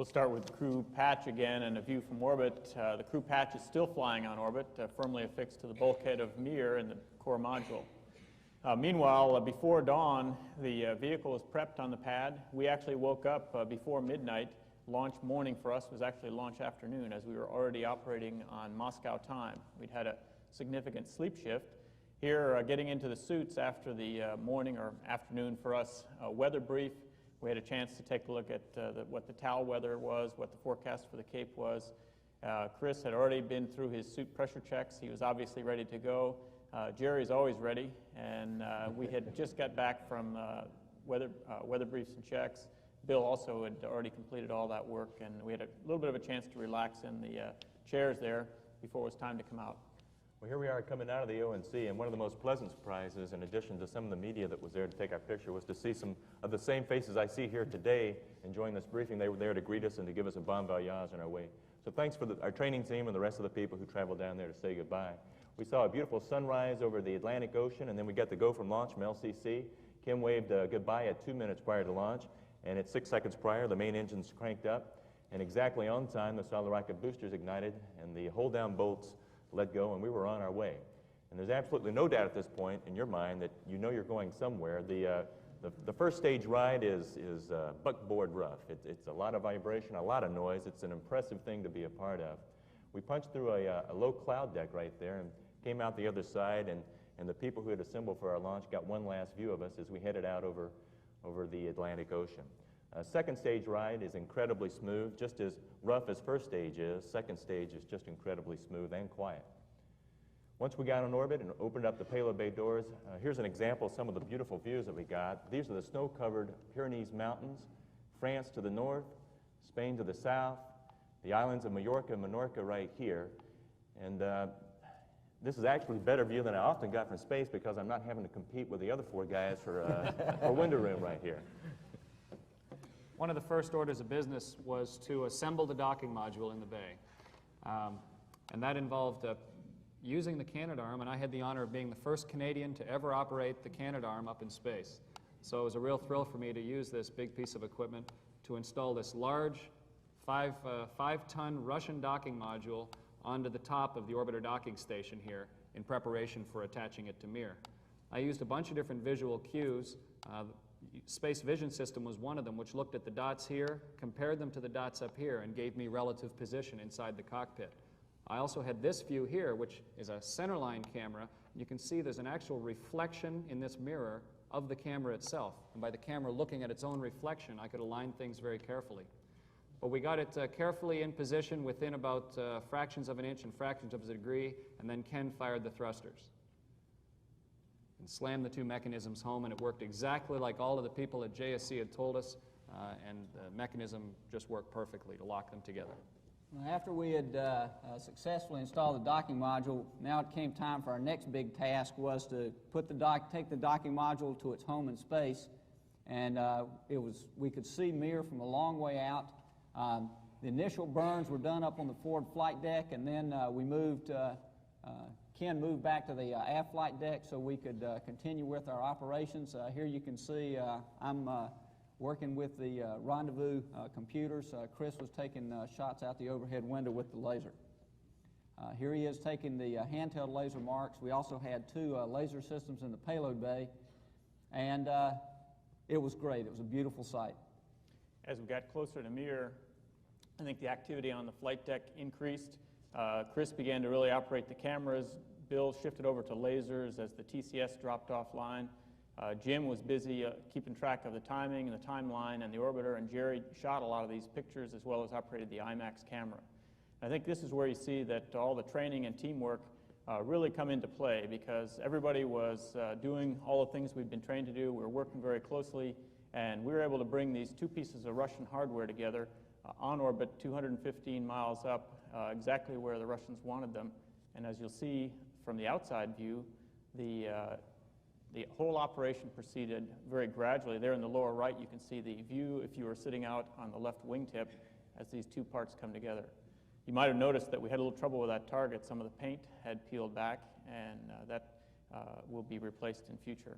We'll start with crew patch again and a view from orbit. The crew patch is still flying on orbit, firmly affixed to the bulkhead of Mir in the core module. Meanwhile, before dawn, the vehicle was prepped on the pad. We actually woke up before midnight. Launch morning for us was actually launch afternoon, as we were already operating on Moscow time. We'd had a significant sleep shift. Here, getting into the suits after the morning or afternoon for us weather brief, we had a chance to take a look at what the TAL weather was, what the forecast for the Cape was. Chris had already been through his suit pressure checks. He was obviously ready to go. Jerry's always ready, and we had just got back from weather briefs and checks. Bill also had already completed all that work, and we had a little bit of a chance to relax in the chairs there before it was time to come out. Well, here we are coming out of the ONC, and one of the most pleasant surprises, in addition to some of the media that was there to take our picture, was to see some of the same faces I see here today enjoying this briefing. They were there to greet us and to give us a bon voyage on our way. So thanks for our training team and the rest of the people who traveled down there to say goodbye. We saw a beautiful sunrise over the Atlantic Ocean, and then we got to go from launch from LCC. Kim waved goodbye at 2 minutes prior to launch, and at 6 seconds prior, the main engines cranked up, and exactly on time, the solid rocket boosters ignited, and the hold-down bolts let go, and we were on our way. And there's absolutely no doubt at this point in your mind that you know you're going somewhere. The first stage ride is buckboard rough. It's a lot of vibration, a lot of noise. It's an impressive thing to be a part of. We punched through a low cloud deck right there and came out the other side, and the people who had assembled for our launch got one last view of us as we headed out over the Atlantic Ocean. Second stage ride is incredibly smooth, just as rough as first stage is. Second stage is just incredibly smooth and quiet. Once we got on orbit and opened up the payload bay doors, here's an example of some of the beautiful views that we got. These are the snow-covered Pyrenees Mountains, France to the north, Spain to the south, the islands of Mallorca and Menorca right here. And this is actually a better view than I often got from space because I'm not having to compete with the other 4 guys for a window room right here. One of the first orders of business was to assemble the docking module in the bay. And that involved using the Canadarm, and I had the honor of being the first Canadian to ever operate the Canadarm up in space. So it was a real thrill for me to use this big piece of equipment to install this large 5-ton Russian docking module onto the top of the orbiter docking station here in preparation for attaching it to Mir. I used a bunch of different visual cues. Space Vision System was one of them, which looked at the dots here, compared them to the dots up here, and gave me relative position inside the cockpit. I also had this view here, which is a centerline camera. You can see there's an actual reflection in this mirror of the camera itself. And by the camera looking at its own reflection, I could align things very carefully. But we got it carefully in position within about fractions of an inch and fractions of a degree, and then Ken fired the thrusters and slammed the 2 mechanisms home, and it worked exactly like all of the people at JSC had told us, and the mechanism just worked perfectly to lock them together. After we had successfully installed the docking module, now it came time for our next big task, was to take the docking module to its home in space, and we could see Mir from a long way out. The initial burns were done up on the forward flight deck, and then Ken moved back to the aft flight deck so we could continue with our operations. Here you can see I'm working with the rendezvous computers. Chris was taking shots out the overhead window with the laser. Here he is taking the handheld laser marks. We also had 2 laser systems in the payload bay, and it was great. It was a beautiful sight. As we got closer to Mir, I think the activity on the flight deck increased. Chris began to really operate the cameras. Bill shifted over to lasers as the TCS dropped offline. Jim was busy keeping track of the timing and the timeline and the orbiter, and Jerry shot a lot of these pictures as well as operated the IMAX camera. I think this is where you see that all the training and teamwork really come into play, because everybody was doing all the things we've been trained to do. We were working very closely, and we were able to bring these 2 pieces of Russian hardware together on orbit 215 miles up, exactly where the Russians wanted them. And as you'll see from the outside view, the whole operation proceeded very gradually. There in the lower right, you can see the view if you were sitting out on the left wingtip as these 2 parts come together. You might have noticed that we had a little trouble with that target. Some of the paint had peeled back, and that will be replaced in future.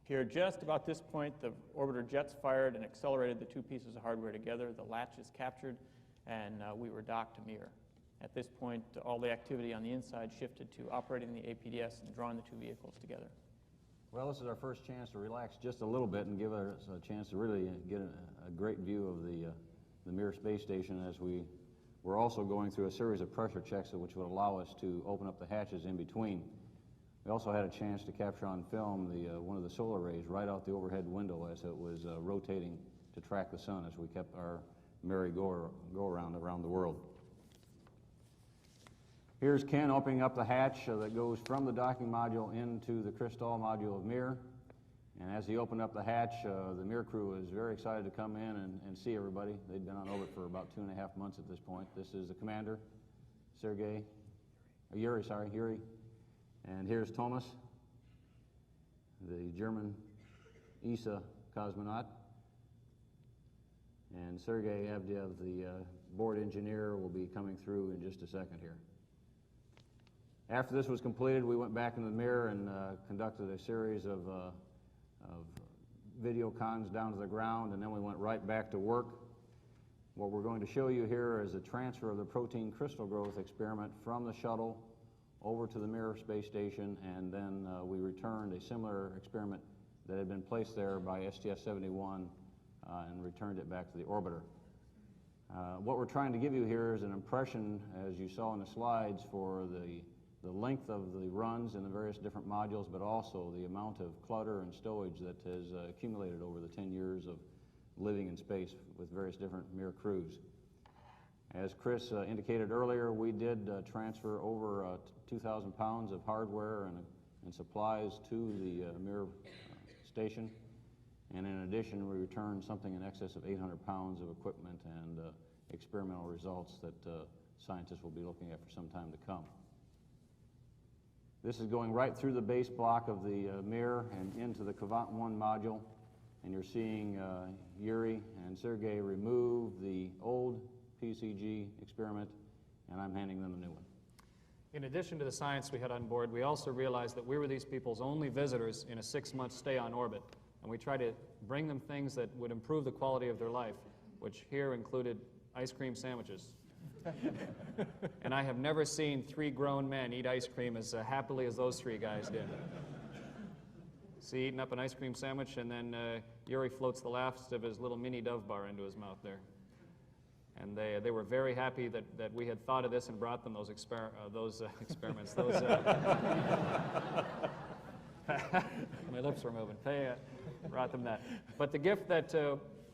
Here, just about this point, the orbiter jets fired and accelerated the two pieces of hardware together. The latch is captured, and we were docked to Mir. At this point, all the activity on the inside shifted to operating the APDS and drawing the two vehicles together. Well, this is our first chance to relax just a little bit and give us a chance to really get a great view of the Mir space station, as we're also going through a series of pressure checks which would allow us to open up the hatches in between. We also had a chance to capture on film one of the solar rays right out the overhead window as it was rotating to track the sun as we kept our merry go-around around the world. Here's Ken opening up the hatch that goes from the docking module into the crystal module of Mir. And as he opened up the hatch, the Mir crew was very excited to come in and see everybody. They'd been on orbit for about 2.5 months at this point. This is the commander, Yuri. And here's Thomas, the German ESA cosmonaut. And Sergei Avdiev, the board engineer, will be coming through in just a second here. After this was completed, we went back into the Mir and conducted a series of video cons down to the ground, and then we went right back to work. What we're going to show you here is a transfer of the protein crystal growth experiment from the shuttle over to the Mir space station, and then we returned a similar experiment that had been placed there by STS-71 and returned it back to the orbiter. What we're trying to give you here is an impression, as you saw in the slides, for the length of the runs in the various different modules, but also the amount of clutter and stowage that has accumulated over the 10 years of living in space with various different Mir crews. As Chris indicated earlier, we did transfer over 2,000 pounds of hardware and supplies to the Mir station. And in addition, we returned something in excess of 800 pounds of equipment and experimental results that scientists will be looking at for some time to come. This is going right through the base block of the Mir and into the Cavant 1 module. And you're seeing Yuri and Sergei remove the old PCG experiment, and I'm handing them a new one. In addition to the science we had on board, we also realized that we were these people's only visitors in a 6-month stay on orbit. And we tried to bring them things that would improve the quality of their life, which here included ice cream sandwiches. And I have never seen 3 grown men eat ice cream as happily as those 3 guys did. See, eating up an ice cream sandwich, and then Yuri floats the last of his little mini Dove bar into his mouth there. And they were very happy that we had thought of this and brought them those experiments. My lips were moving. They brought them that. But the gift that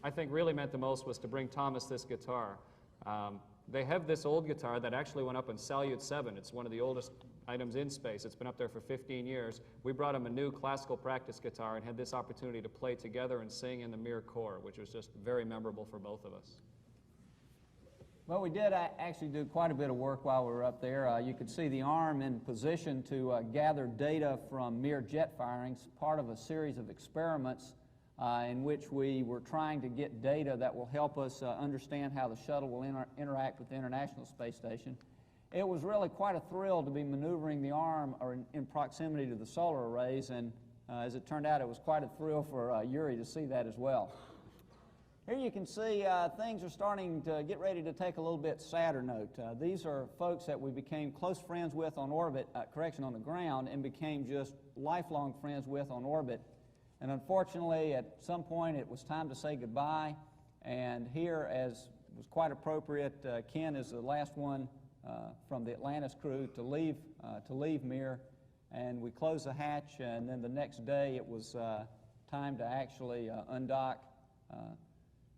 I think really meant the most was to bring Thomas this guitar. They have this old guitar that actually went up in Salyut 7. It's one of the oldest items in space. It's been up there for 15 years. We brought him a new classical practice guitar and had this opportunity to play together and sing in the Mir core, which was just very memorable for both of us. Well, we did actually do quite a bit of work while we were up there. You could see the arm in position to gather data from Mir jet firings, part of a series of experiments in which we were trying to get data that will help us understand how the shuttle will interact with the International Space Station. It was really quite a thrill to be maneuvering the arm in proximity to the solar arrays, and as it turned out, it was quite a thrill for Yuri to see that as well. Here you can see things are starting to get ready to take a little bit sadder note. These are folks that we became close friends with on orbit, on the ground, and became just lifelong friends with on orbit. And unfortunately, at some point, it was time to say goodbye. And here, as was quite appropriate, Ken is the last one from the Atlantis crew to leave Mir. And we closed the hatch, and then the next day, it was time to actually undock,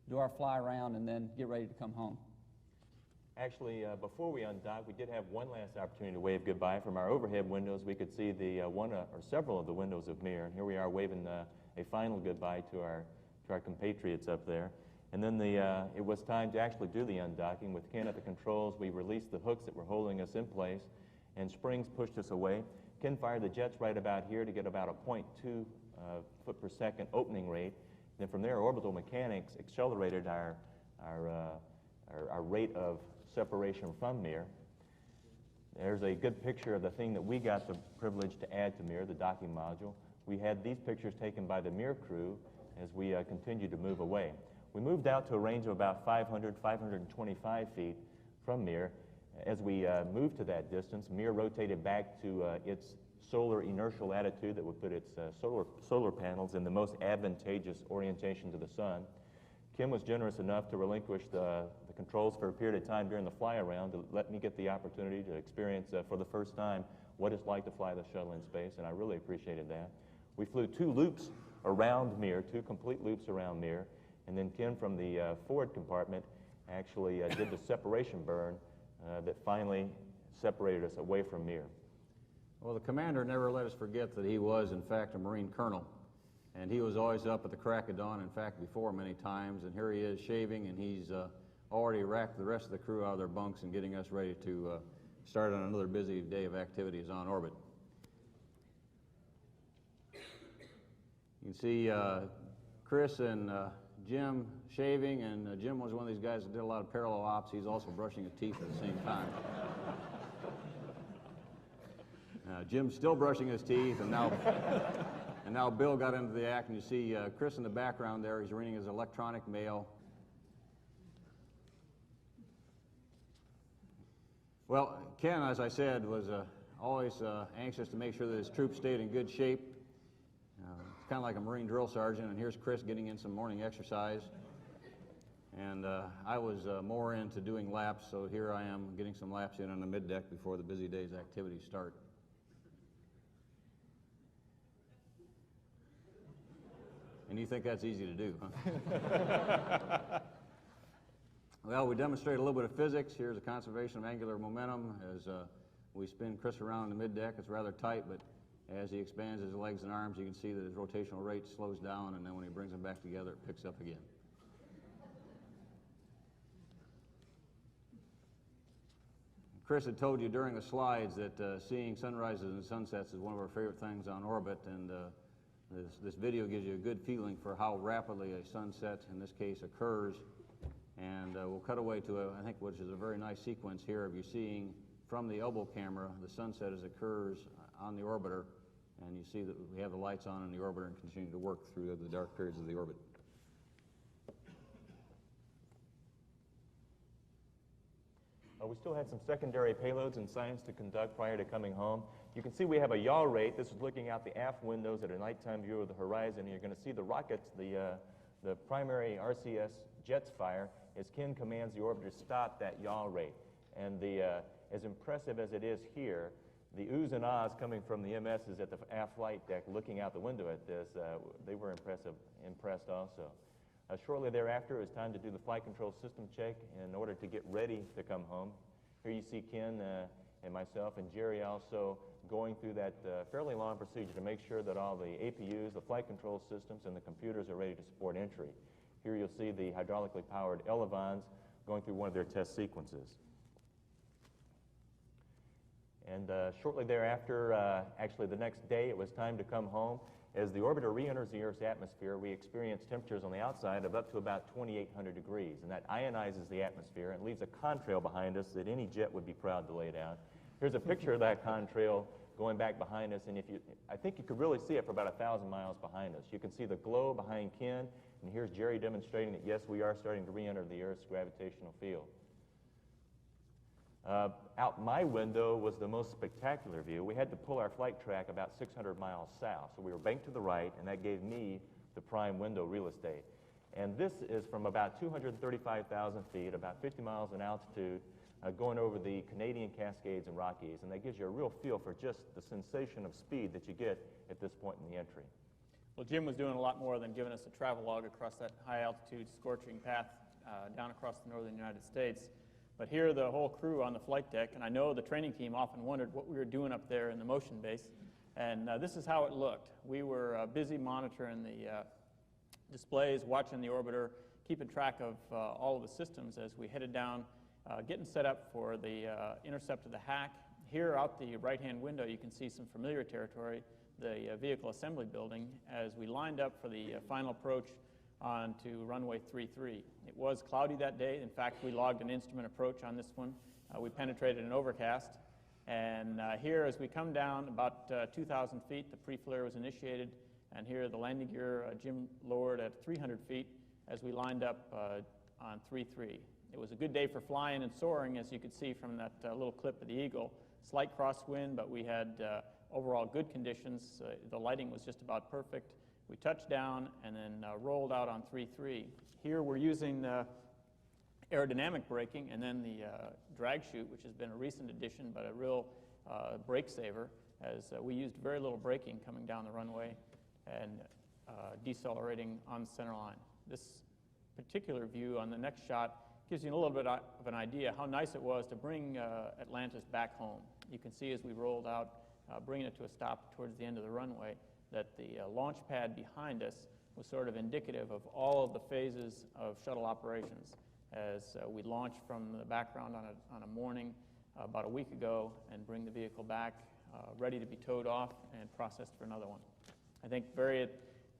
do our fly around, and then get ready to come home. Actually, before we undocked, we did have one last opportunity to wave goodbye. From our overhead windows, we could see the one or several of the windows of Mir, and here we are waving a final goodbye to our compatriots up there. And then it was time to actually do the undocking. With Ken at the controls, we released the hooks that were holding us in place, and springs pushed us away. Ken fired the jets right about here to get about a 0.2 foot per second opening rate. Then from there, orbital mechanics accelerated our rate of separation from Mir. There's a good picture of the thing that we got the privilege to add to Mir, the docking module. we had these pictures taken by the Mir crew as we continued to move away. We moved out to a range of about 500, 525 feet from Mir. As we moved to that distance, Mir rotated back to its solar inertial attitude that would put its solar panels in the most advantageous orientation to the sun. Kim was generous enough to relinquish the controls for a period of time during the fly-around to let me get the opportunity to experience for the first time what it's like to fly the shuttle in space, and I really appreciated that. We flew 2 loops around Mir, 2 complete loops around Mir, and then Kim from the forward compartment actually did the separation burn that finally separated us away from Mir. Well, the commander never let us forget that he was, in fact, a Marine colonel. And he was always up at the crack of dawn, in fact, before many times. And here he is shaving, and he's already racked the rest of the crew out of their bunks and getting us ready to start on another busy day of activities on orbit. You can see Chris and Jim shaving, and Jim was one of these guys that did a lot of parallel ops. He's also brushing his teeth at the same time. Jim's still brushing his teeth, and now Bill got into the act, and you see Chris in the background there. He's reading his electronic mail. Well, Ken, as I said, was always anxious to make sure that his troops stayed in good shape. It's kind of like a Marine drill sergeant, and here's Chris getting in some morning exercise. And I was more into doing laps, so here I am getting some laps in on the middeck before the busy day's activities start. And you think that's easy to do, huh? Well, we demonstrate a little bit of physics. Here's a conservation of angular momentum as we spin Chris around the middeck. It's rather tight, but as he expands his legs and arms, you can see that his rotational rate slows down, and then when he brings them back together, it picks up again. Chris had told you during the slides that seeing sunrises and sunsets is one of our favorite things on orbit, and this video gives you a good feeling for how rapidly a sunset, in this case, occurs. And we'll cut away to, I think, which is a very nice sequence here of you seeing from the elbow camera the sunset as it occurs on the orbiter. And you see that we have the lights on in the orbiter and continue to work through the dark periods of the orbit. We still had some secondary payloads and science to conduct prior to coming home. You can see we have a yaw rate. This is looking out the aft windows at a nighttime view of the horizon. And you're going to see the rockets, the primary RCS jets fire as Ken commands the orbiter to stop that yaw rate. And as impressive as it is here, the oohs and ahs coming from the MSs at the aft flight deck looking out the window at this, they were impressed also. Shortly thereafter, it was time to do the flight control system check in order to get ready to come home. Here you see Ken and myself and Jerry also going through that fairly long procedure to make sure that all the APUs, the flight control systems, and the computers are ready to support entry. Here you'll see the hydraulically powered elevons going through one of their test sequences. And shortly thereafter, actually the next day, it was time to come home. As the orbiter re-enters the Earth's atmosphere, we experience temperatures on the outside of up to about 2,800 degrees, and that ionizes the atmosphere and leaves a contrail behind us that any jet would be proud to lay down. Here's a picture of that contrail going back behind us, and I think you could really see it for about 1,000 miles behind us. You can see the glow behind Ken, and here's Jerry demonstrating that, yes, we are starting to re-enter the Earth's gravitational field. Out my window was the most spectacular view. We had to pull our flight track about 600 miles south, so we were banked to the right, and that gave me the prime window real estate. And this is from about 235,000 feet, about 50 miles in altitude, going over the Canadian Cascades and Rockies, and that gives you a real feel for just the sensation of speed that you get at this point in the entry. Well, Jim was doing a lot more than giving us a travel log across that high-altitude scorching path down across the northern United States. But here, the whole crew on the flight deck, and I know the training team often wondered what we were doing up there in the motion base, and this is how it looked. We were busy monitoring the displays, watching the orbiter, keeping track of all of the systems as we headed down, getting set up for the intercept of the hack. Here, out the right-hand window, you can see some familiar territory, the vehicle assembly building, as we lined up for the final approach onto runway 33. It was cloudy that day. In fact, we logged an instrument approach on this one. We penetrated an overcast. And here, as we come down about 2,000 feet, the pre-flare was initiated, and here the landing gear Jim lowered at 300 feet as we lined up on 3-3. It was a good day for flying and soaring, as you could see from that little clip of the Eagle. Slight crosswind, but we had overall good conditions. The lighting was just about perfect. We touched down and then rolled out on 3-3. Here we're using aerodynamic braking and then the drag chute, which has been a recent addition, but a real brake saver, as we used very little braking coming down the runway and decelerating on the center line. This particular view on the next shot gives you a little bit of an idea how nice it was to bring Atlantis back home. You can see as we rolled out, bringing it to a stop towards the end of the runway, that the launch pad behind us was sort of indicative of all of the phases of shuttle operations. As we launched from the background on a morning about a week ago and bring the vehicle back ready to be towed off and processed for another one. I think very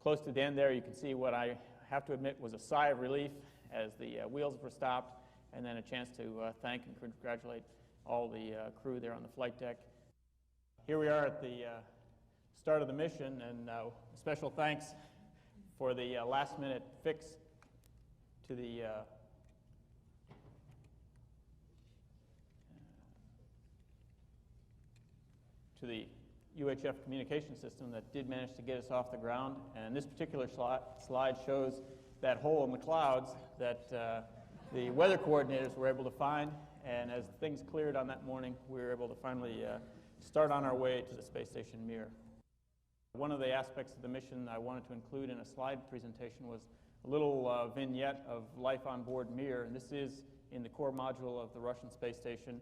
close to the end there, you can see what I have to admit was a sigh of relief as the wheels were stopped, and then a chance to thank and congratulate all the crew there on the flight deck. Here we are at the start of the mission, and special thanks for the last-minute fix to the UHF communication system that did manage to get us off the ground. And this particular slide shows that hole in the clouds that the weather coordinators were able to find. And as things cleared on that morning, we were able to finally start on our way to the space station Mir. One of the aspects of the mission I wanted to include in a slide presentation was a little vignette of life on board Mir. And this is in the core module of the Russian space station.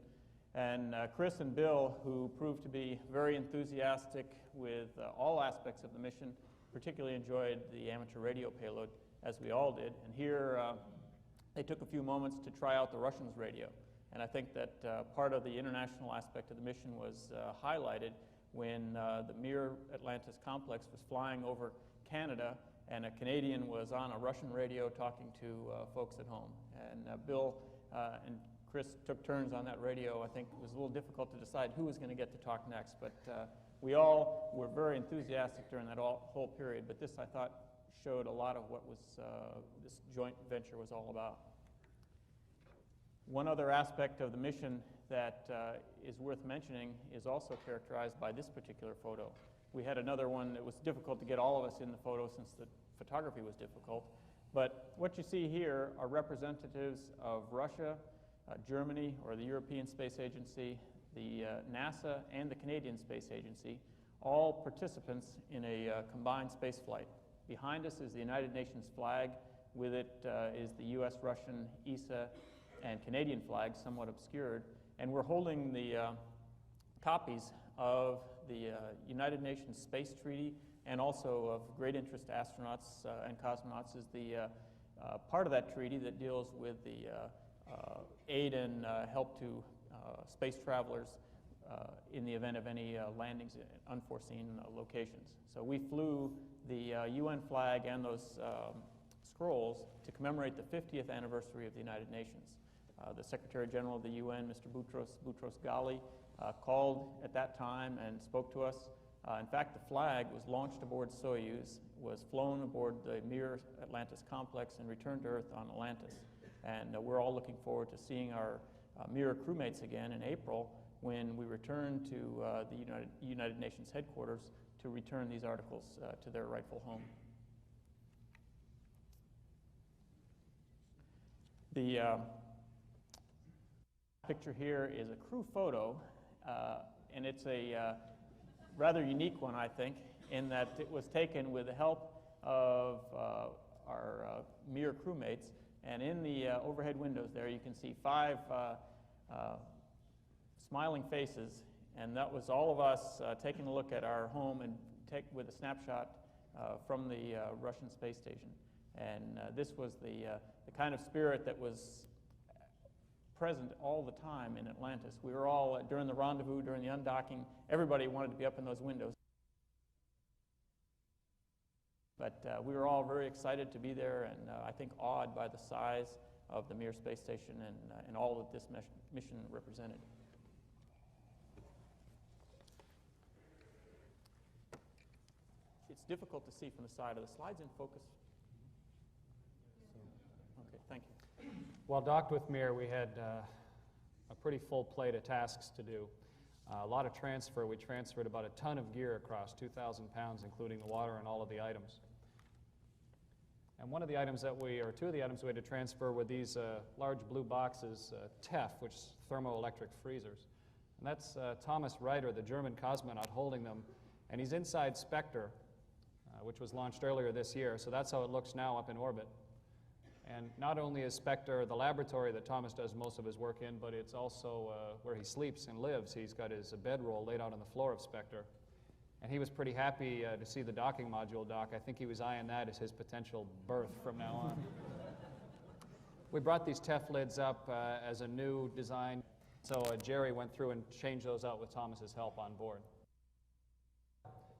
And Chris and Bill, who proved to be very enthusiastic with all aspects of the mission, particularly enjoyed the amateur radio payload, as we all did. And here they took a few moments to try out the Russians' radio. And I think that part of the international aspect of the mission was highlighted when the Mir Atlantis complex was flying over Canada, and a Canadian was on a Russian radio talking to folks at home. And Bill and Chris took turns on that radio. I think it was a little difficult to decide who was going to get to talk next, but we all were very enthusiastic during that whole period. But this, I thought, showed a lot of what was this joint venture was all about. One other aspect of the mission that is worth mentioning is also characterized by this particular photo. We had another one that was difficult to get all of us in the photo since the photography was difficult. But what you see here are representatives of Russia, Germany, or the European Space Agency, the NASA, and the Canadian Space Agency, all participants in a combined space flight. Behind us is the United Nations flag. With it is the US, Russian, ESA, and Canadian flags, somewhat obscured. And we're holding the copies of the United Nations Space Treaty, and also of great interest to astronauts and cosmonauts is the part of that treaty that deals with the aid and help to space travelers in the event of any landings in unforeseen locations. So we flew the UN flag and those scrolls to commemorate the 50th anniversary of the United Nations. The Secretary General of the UN, Mr. Boutros Ghali, called at that time and spoke to us. In fact, the flag was launched aboard Soyuz, was flown aboard the Mir Atlantis complex, and returned to Earth on Atlantis. And we're all looking forward to seeing our Mir crewmates again in April when we return to the United Nations headquarters to return these articles to their rightful home. The picture here is a crew photo, and it's a rather unique one, I think, in that it was taken with the help of our Mir crewmates. And in the overhead windows there, you can see 5 smiling faces, and that was all of us taking a look at our home and with a snapshot from the Russian space station. And this was the kind of spirit that was present all the time in Atlantis. We were all, during the rendezvous, during the undocking, everybody wanted to be up in those windows. But we were all very excited to be there, and I think awed by the size of the Mir space station and all that this mission represented. It's difficult to see from the side. Are the slides in focus? Okay, thank you. While docked with Mir, we had a pretty full plate of tasks to do. A lot of transfer. We transferred about a ton of gear across, 2,000 pounds, including the water and all of the items. And one of the items that we, or two of the items we had to transfer were these large blue boxes, TEF, which is thermoelectric freezers. And that's Thomas Reiter, the German cosmonaut, holding them. And he's inside Spectre, which was launched earlier this year. So that's how it looks now up in orbit. And not only is Spectre the laboratory that Thomas does most of his work in, but it's also where he sleeps and lives. He's got his bedroll laid out on the floor of Spectre. And he was pretty happy to see the docking module dock. I think he was eyeing that as his potential berth from now on. We brought these TEF lids up as a new design. So Jerry went through and changed those out with Thomas's help on board.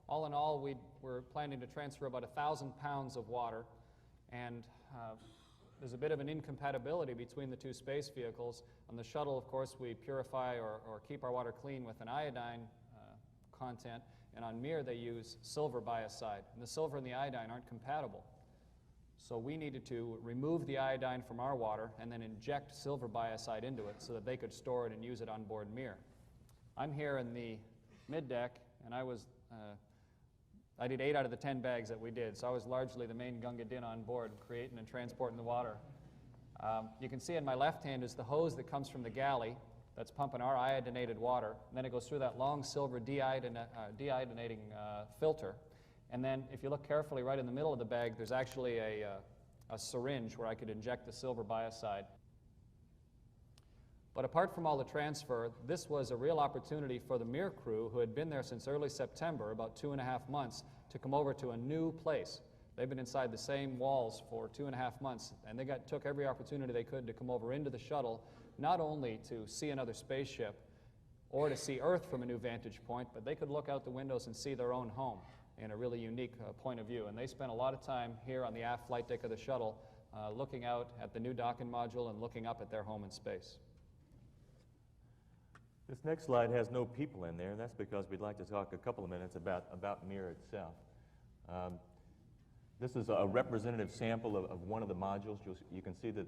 All in all, we were planning to transfer about 1,000 pounds of water, and there's a bit of an incompatibility between the two space vehicles. On the shuttle, of course, we purify or keep our water clean with an iodine content, and on Mir they use silver biocide, and the silver and the iodine aren't compatible. So we needed to remove the iodine from our water and then inject silver biocide into it so that they could store it and use it on board Mir. I'm here in the mid-deck, and I did 8 out of the 10 bags that we did, so I was largely the main Gunga Din on board, creating and transporting the water. You can see in my left hand is the hose that comes from the galley that's pumping our iodinated water, and then it goes through that long silver deiodinating filter. And then if you look carefully right in the middle of the bag, there's actually a syringe where I could inject the silver biocide. But apart from all the transfer, this was a real opportunity for the Mir crew, who had been there since early September, about 2.5 months, to come over to a new place. They've been inside the same walls for 2.5 months, and they took every opportunity they could to come over into the shuttle, not only to see another spaceship or to see Earth from a new vantage point, but they could look out the windows and see their own home in a really unique point of view. And they spent a lot of time here on the aft flight deck of the shuttle looking out at the new docking module and looking up at their home in space. This next slide has no people in there, and that's because we'd like to talk a couple of minutes about Mir itself. This is a representative sample of one of the modules. You can see that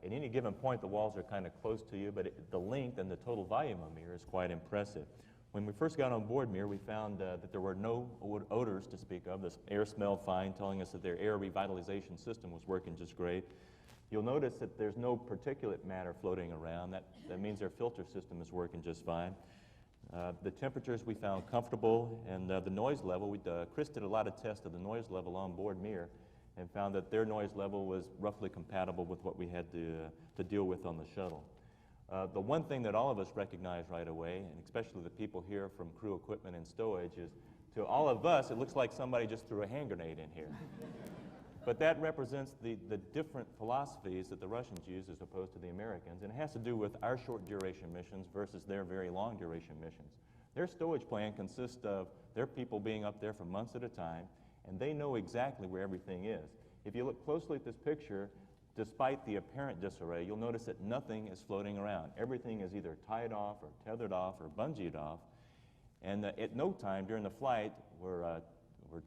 at any given point the walls are kind of close to you, but the length and the total volume of Mir is quite impressive. When we first got on board Mir, we found that there were no odors to speak of. The air smelled fine, telling us that their air revitalization system was working just great. You'll notice that there's no particulate matter floating around. That means their filter system is working just fine. The temperatures we found comfortable, and the noise level, Chris did a lot of tests of the noise level on board Mir and found that their noise level was roughly compatible with what we had to deal with on the shuttle. The one thing that all of us recognized right away, and especially the people here from crew equipment and stowage, is to all of us, it looks like somebody just threw a hand grenade in here. But that represents the different philosophies that the Russians use as opposed to the Americans, and it has to do with our short duration missions versus their very long duration missions. Their stowage plan consists of their people being up there for months at a time, and they know exactly where everything is. If you look closely at this picture, despite the apparent disarray, you'll notice that nothing is floating around. Everything is either tied off or tethered off or bungeed off, and at no time during the flight were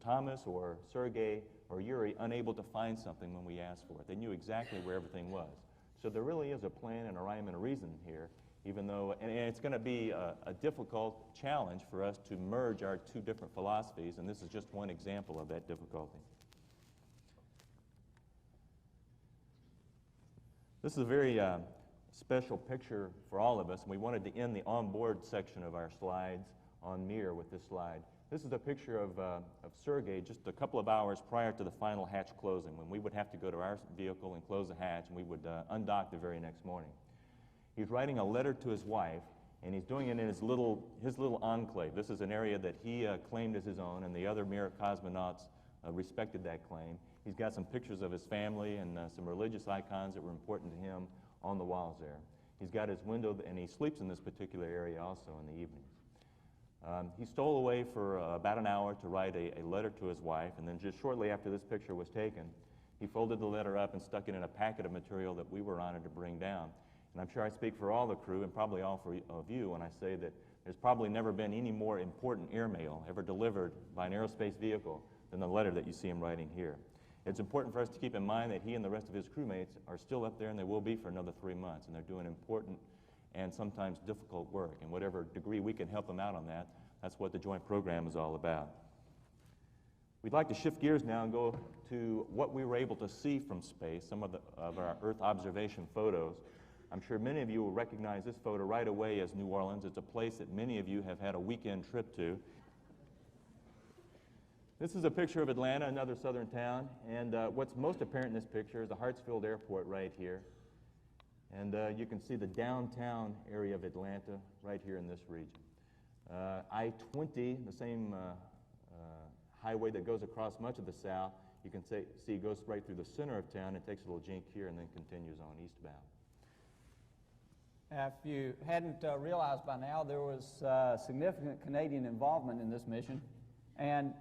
Thomas or Sergei or Yuri unable to find something when we asked for it. They knew exactly where everything was. So there really is a plan and a rhyme and a reason here, even though, and it's going to be a difficult challenge for us to merge our two different philosophies, and this is just one example of that difficulty. This is a very special picture for all of us, and we wanted to end the onboard section of our slides on Mir with this slide. This is a picture of Sergei just a couple of hours prior to the final hatch closing, when we would have to go to our vehicle and close the hatch, and we would undock the very next morning. He's writing a letter to his wife, and he's doing it in his little enclave. This is an area that he claimed as his own, and the other Mir cosmonauts respected that claim. He's got some pictures of his family and some religious icons that were important to him on the walls there. He's got his window, and he sleeps in this particular area also in the evenings. He stole away for about an hour to write a letter to his wife, and then just shortly after this picture was taken, he folded the letter up and stuck it in a packet of material that we were honored to bring down. And I'm sure I speak for all the crew and probably all of you when I say that there's probably never been any more important airmail ever delivered by an aerospace vehicle than the letter that you see him writing here. It's important for us to keep in mind that he and the rest of his crewmates are still up there, and they will be for another 3 months, and they're doing important and sometimes difficult work. And whatever degree we can help them out on that, that's what the joint program is all about. We'd like to shift gears now and go to what we were able to see from space, some of our Earth observation photos. I'm sure many of you will recognize this photo right away as New Orleans. It's a place that many of you have had a weekend trip to. This is a picture of Atlanta, another southern town, and what's most apparent in this picture is the Hartsfield Airport right here. And you can see the downtown area of Atlanta right here in this region. I-20, the same highway that goes across much of the South, you can see goes right through the center of town and takes a little jink here and then continues on eastbound. If you hadn't realized by now, there was significant Canadian involvement in this mission. And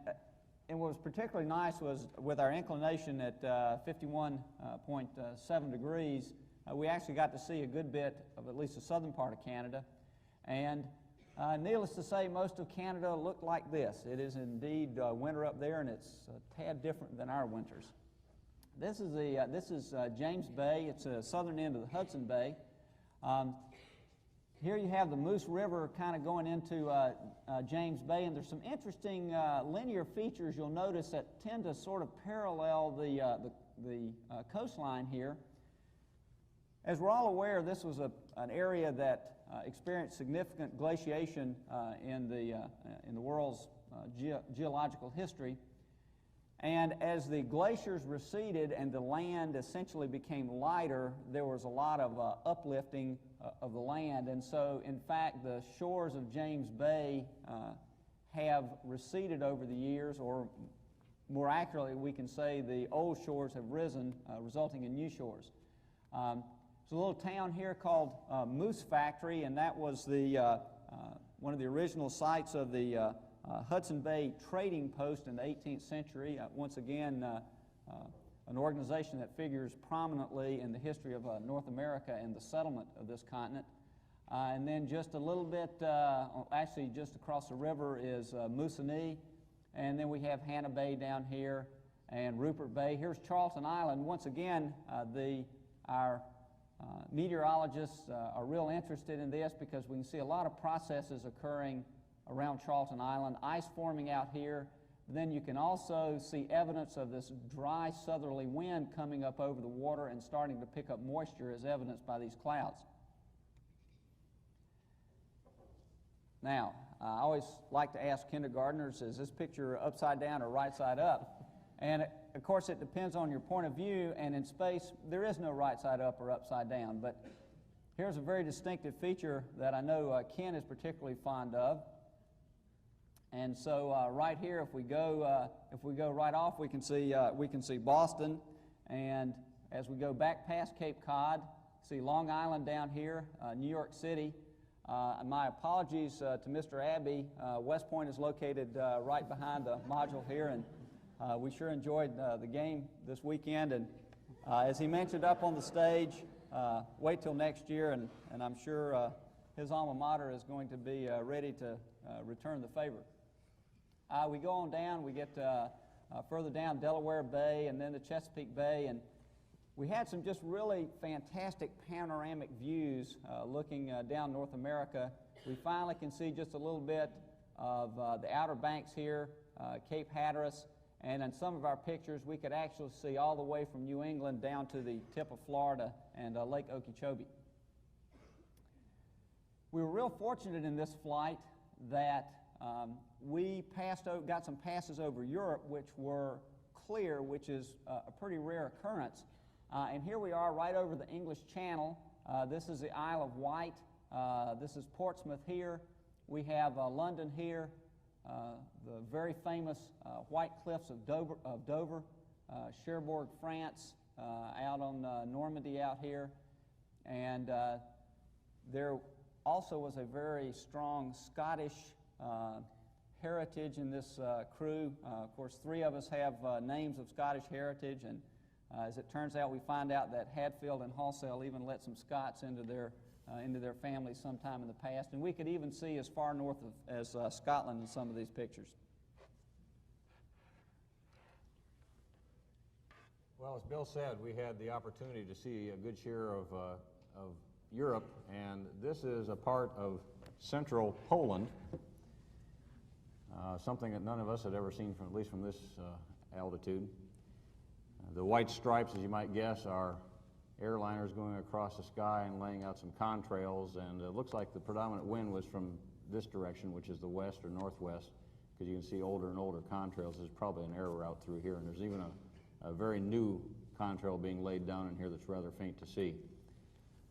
what was particularly nice was with our inclination at 51.7 degrees, we actually got to see a good bit of at least the southern part of Canada. And needless to say, most of Canada looked like this. It is indeed winter up there, and it's a tad different than our winters. This is James Bay. It's the southern end of the Hudson Bay. Here you have the Moose River kind of going into James Bay, and there's some interesting linear features you'll notice that tend to sort of parallel the coastline here. As we're all aware, this was an area that experienced significant glaciation in the world's geological history. And as the glaciers receded and the land essentially became lighter, there was a lot of uplifting of the land. And so, in fact, the shores of James Bay have receded over the years, or more accurately, we can say the old shores have risen, resulting in new shores. There's a little town here called Moose Factory, and that was one of the original sites of the Hudson Bay Trading Post in the 18th century. Once again, an organization that figures prominently in the history of North America and the settlement of this continent. And then just a little bit, actually just across the river is Moosonee, and then we have Hannah Bay down here and Rupert Bay. Here's Charlton Island. Once again, our meteorologists are real interested in this because we can see a lot of processes occurring around Charlton Island, ice forming out here. Then you can also see evidence of this dry southerly wind coming up over the water and starting to pick up moisture as evidenced by these clouds. Now, I always like to ask kindergartners, is this picture upside down or right side up? And of course it depends on your point of view, and in space there is no right side up or upside down. But here's a very distinctive feature that I know Ken is particularly fond of. And so right here, if we go right off, we can see Boston, and as we go back past Cape Cod, see Long Island down here, New York City. My apologies to Mr. Abbey. West Point is located right behind the module here, and we sure enjoyed the game this weekend. And as he mentioned up on the stage, wait till next year, and I'm sure his alma mater is going to be ready to return the favor. We go on down, we get further down Delaware Bay and then the Chesapeake Bay, and we had some just really fantastic panoramic views looking down North America. We finally can see just a little bit of the Outer Banks here, Cape Hatteras, and in some of our pictures we could actually see all the way from New England down to the tip of Florida and Lake Okeechobee. We were real fortunate in this flight that we got some passes over Europe which were clear, which is a pretty rare occurrence. And here we are right over the English Channel. This is the Isle of Wight. This is Portsmouth here. We have London here, the very famous White Cliffs of Dover, Cherbourg, France, out on Normandy out here. And there also was a very strong Scottish heritage in this crew. Of course, 3 of us have names of Scottish heritage, and as it turns out, we find out that Hadfield and Halsell even let some Scots into their families sometime in the past, and we could even see as far north as Scotland in some of these pictures. Well, as Bill said, we had the opportunity to see a good share of Europe, and this is a part of central Poland, something that none of us had ever seen, at least from this altitude. The white stripes, as you might guess, are airliners going across the sky and laying out some contrails, and it looks like the predominant wind was from this direction, which is the west or northwest, because you can see older and older contrails. There's probably an air route through here, and there's even a very new contrail being laid down in here that's rather faint to see.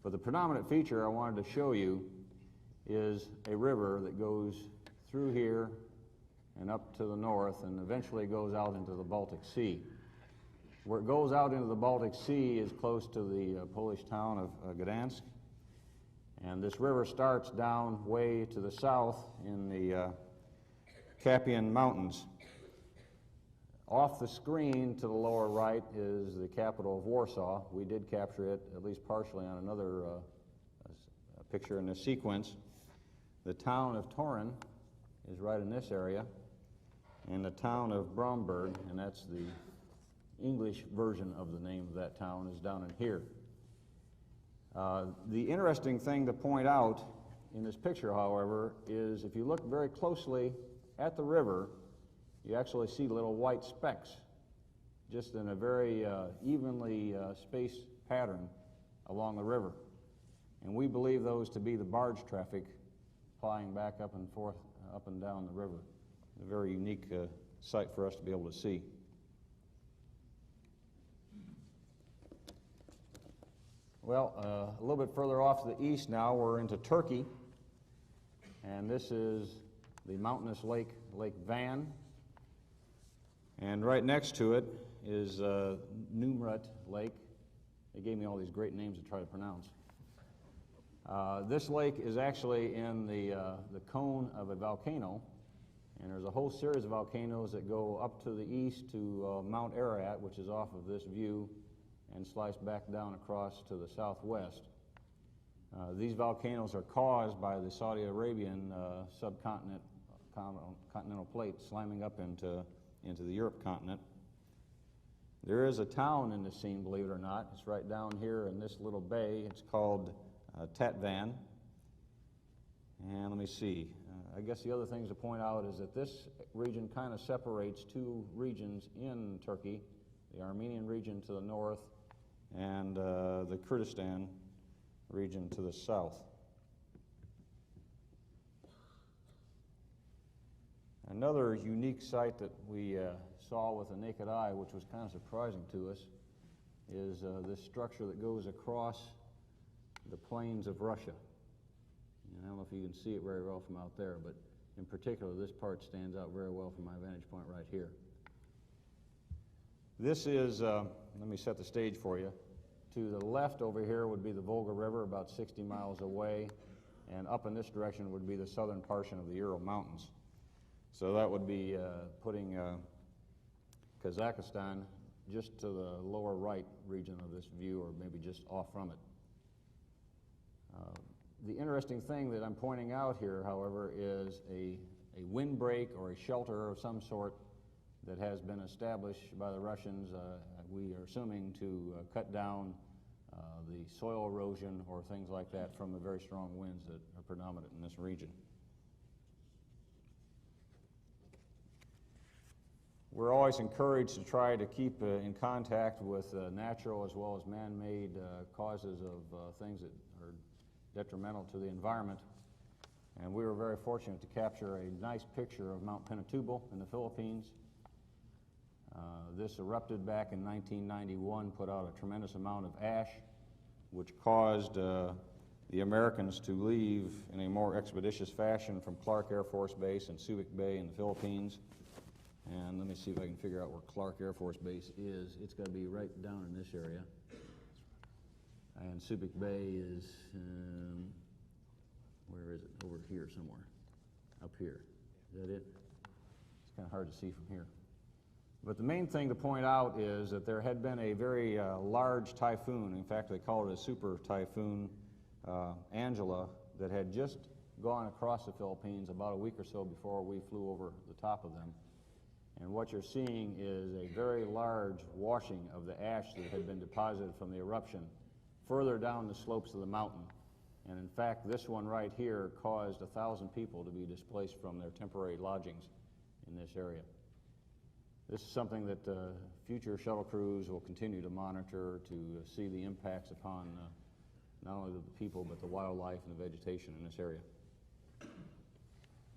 But the predominant feature I wanted to show you is a river that goes through here and up to the north and eventually goes out into the Baltic Sea. Where it goes out into the Baltic Sea is close to the Polish town of Gdansk, and this river starts down way to the south in the Caspian Mountains. Off the screen to the lower right is the capital of Warsaw. We did capture it, at least partially, on another picture in this sequence. The town of Torun is right in this area, and the town of Bromberg, and that's the English version of the name of that town, is down in here. The interesting thing to point out in this picture, however, is if you look very closely at the river, you actually see little white specks just in a very evenly spaced pattern along the river. And we believe those to be the barge traffic plying back up and forth, up and down the river. A very unique sight for us to be able to see. Well, a little bit further off to the east now, we're into Turkey. And this is the mountainous lake, Lake Van. And right next to it is Numrat Lake. They gave me all these great names to try to pronounce. This lake is actually in the cone of a volcano, and there's a whole series of volcanoes that go up to the east to Mount Ararat, which is off of this view, and slice back down across to the southwest. These volcanoes are caused by the Saudi Arabian continental plate slamming up into the Europe continent. There is a town in the scene, believe it or not. It's right down here in this little bay. It's called Tatvan. And let me see. I guess the other things to point out is that this region kind of separates two regions in Turkey, the Armenian region to the north and the Kurdistan region to the south. Another unique sight that we saw with the naked eye, which was kind of surprising to us, is this structure that goes across the plains of Russia. And I don't know if you can see it very well from out there, but in particular, this part stands out very well from my vantage point right here. This is, let me set the stage for you. To the left over here would be the Volga River, about 60 miles away, and up in this direction would be the southern portion of the Ural Mountains. So that would be putting Kazakhstan just to the lower right region of this view, or maybe just off from it. The interesting thing that I'm pointing out here, however, is a windbreak or a shelter of some sort that has been established by the Russians, we are assuming, to cut down the soil erosion or things like that from the very strong winds that are predominant in this region. We're always encouraged to try to keep in contact with natural as well as man-made causes of things that are detrimental to the environment. And we were very fortunate to capture a nice picture of Mount Pinatubo in the Philippines. This erupted back in 1991, put out a tremendous amount of ash, which caused the Americans to leave in a more expeditious fashion from Clark Air Force Base and Subic Bay in the Philippines. And let me see if I can figure out where Clark Air Force Base is. It's got to be right down in this area. And Subic Bay is, where is it? Over here somewhere. Up here. Is that it? It's kind of hard to see from here. But the main thing to point out is that there had been a very large typhoon. In fact, they call it a super typhoon, Angela, that had just gone across the Philippines about a week or so before we flew over the top of them. And what you're seeing is a very large washing of the ash that had been deposited from the eruption further down the slopes of the mountain. And in fact, this one right here caused 1,000 people to be displaced from their temporary lodgings in this area. This is something that future shuttle crews will continue to monitor to see the impacts upon not only the people but the wildlife and the vegetation in this area.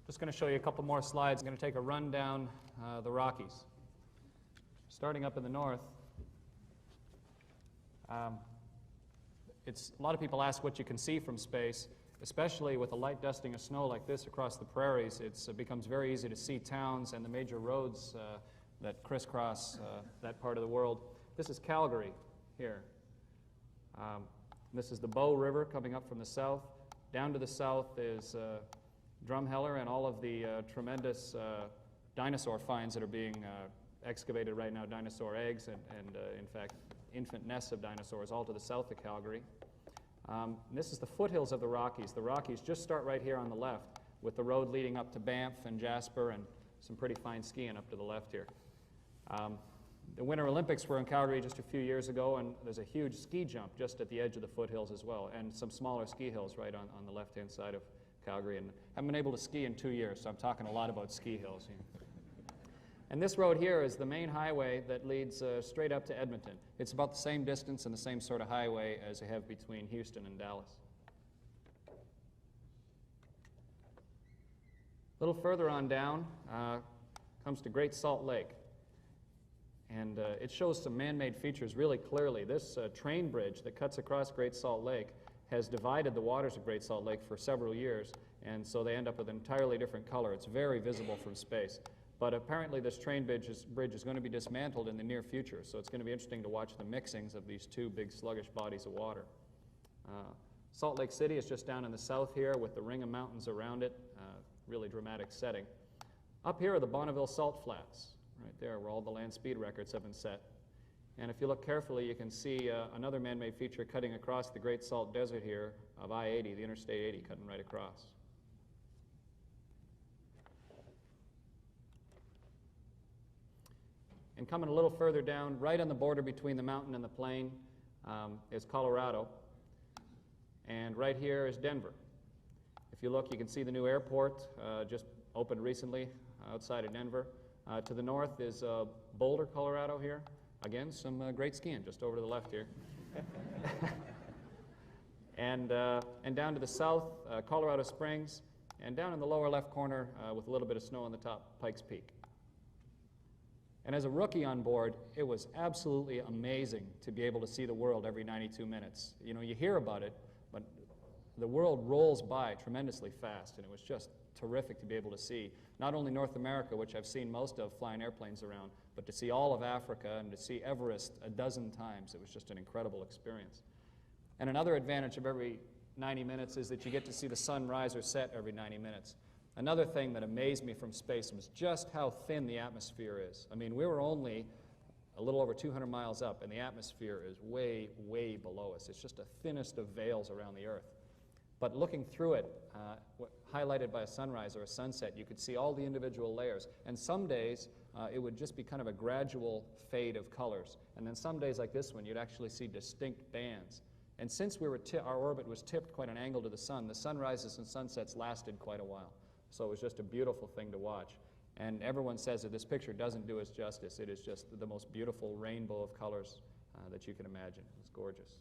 Just going to show you a couple more slides. I'm going to take a run down the Rockies. Starting up in the north, a lot of people ask what you can see from space, especially with a light dusting of snow like this across the prairies. It becomes very easy to see towns and the major roads that crisscross that part of the world. This is Calgary here. This is the Bow River coming up from the south. Down to the south is Drumheller and all of the tremendous dinosaur finds that are being excavated right now, dinosaur eggs and in fact, infant nests of dinosaurs all to the south of Calgary. This is the foothills of the Rockies. The Rockies just start right here on the left with the road leading up to Banff and Jasper and some pretty fine skiing up to the left here. The Winter Olympics were in Calgary just a few years ago, and there's a huge ski jump just at the edge of the foothills as well, and some smaller ski hills right on the left-hand side of Calgary. And I haven't been able to ski in 2 years, so I'm talking a lot about ski hills. And this road here is the main highway that leads straight up to Edmonton. It's about the same distance and the same sort of highway as they have between Houston and Dallas. A little further on down comes to Great Salt Lake. And it shows some man-made features really clearly. This train bridge that cuts across Great Salt Lake has divided the waters of Great Salt Lake for several years, and so they end up with an entirely different color. It's very visible from space. But apparently this train bridge is going to be dismantled in the near future, so it's going to be interesting to watch the mixings of these two big sluggish bodies of water. Salt Lake City is just down in the south here with the ring of mountains around it, really dramatic setting. Up here are the Bonneville Salt Flats, right there where all the land speed records have been set. And if you look carefully, you can see another man-made feature cutting across the Great Salt Desert here of I-80, the Interstate 80 cutting right across. And coming a little further down, right on the border between the mountain and the plain, is Colorado. And right here is Denver. If you look, you can see the new airport just opened recently outside of Denver. To the north is Boulder, Colorado here. Again, some great skiing just over to the left here. and down to the south, Colorado Springs. And down in the lower left corner, with a little bit of snow on the top, Pikes Peak. And as a rookie on board, it was absolutely amazing to be able to see the world every 92 minutes. You know, you hear about it, but the world rolls by tremendously fast, and it was just terrific to be able to see not only North America, which I've seen most of flying airplanes around, but to see all of Africa and to see Everest a dozen times. It was just an incredible experience. And another advantage of every 90 minutes is that you get to see the sun rise or set every 90 minutes. Another thing that amazed me from space was just how thin the atmosphere is. I mean, we were only a little over 200 miles up, and the atmosphere is way, way below us. It's just the thinnest of veils around the Earth. But looking through it, highlighted by a sunrise or a sunset, you could see all the individual layers. And some days, it would just be kind of a gradual fade of colors. And then some days like this one, you'd actually see distinct bands. And since our orbit was tipped quite an angle to the sunrises and sunsets lasted quite a while. So it was just a beautiful thing to watch. And everyone says that this picture doesn't do us justice. It is just the most beautiful rainbow of colors that you can imagine. It's gorgeous.